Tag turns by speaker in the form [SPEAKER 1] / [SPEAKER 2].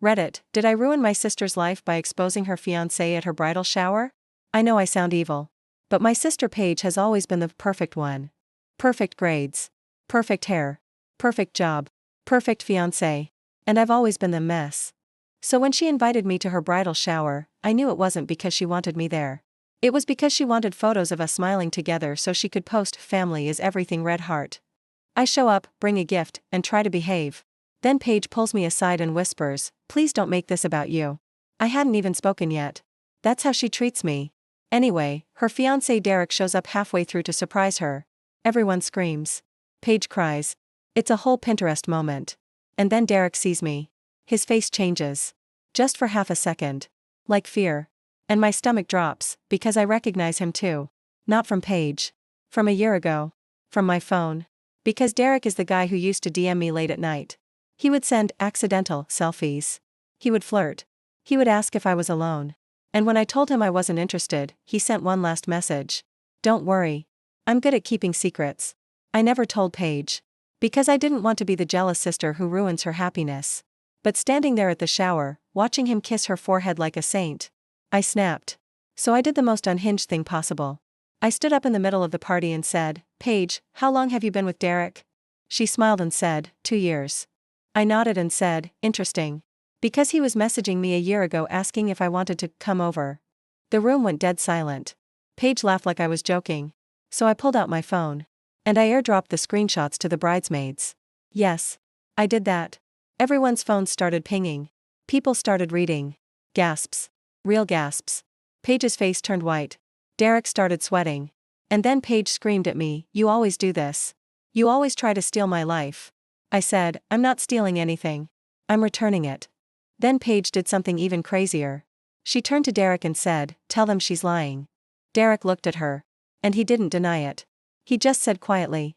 [SPEAKER 1] Reddit, did I ruin my sister's life by exposing her fiancé at her bridal shower? I know I sound evil. But my sister Paige has always been the perfect one. Perfect grades. Perfect hair. Perfect job. Perfect fiancé. And I've always been the mess. So when she invited me to her bridal shower, I knew it wasn't because she wanted me there. It was because she wanted photos of us smiling together so she could post "family is everything" red heart. I show up, bring a gift, and try to behave. Then Paige pulls me aside and whispers, "Please don't make this about you." I hadn't even spoken yet. That's how she treats me. Anyway, her fiancé Derek shows up halfway through to surprise her. Everyone screams. Paige cries. It's a whole Pinterest moment. And then Derek sees me. His face changes. Just for half a second. Like fear. And my stomach drops, because I recognize him too. Not from Paige. From a year ago. From my phone. Because Derek is the guy who used to DM me late at night. He would send accidental selfies. He would flirt. He would ask if I was alone. And when I told him I wasn't interested, he sent one last message. Don't worry. I'm good at keeping secrets. I never told Paige. Because I didn't want to be the jealous sister who ruins her happiness. But standing there at the shower, watching him kiss her forehead like a saint, I snapped. So I did the most unhinged thing possible. I stood up in the middle of the party and said, "Paige, how long have you been with Derek?" She smiled and said, 2 years. I nodded and said, "Interesting. Because he was messaging me a year ago asking if I wanted to come over." The room went dead silent. Paige laughed like I was joking. So I pulled out my phone. And I airdropped the screenshots to the bridesmaids. Yes. I did that. Everyone's phones started pinging. People started reading. Gasps. Real gasps. Paige's face turned white. Derek started sweating. And then Paige screamed at me, "You always do this. You always try to steal my life." I said, "I'm not stealing anything. I'm returning it." Then Paige did something even crazier. She turned to Derek and said, "Tell them she's lying." Derek looked at her. And he didn't deny it. He just said quietly,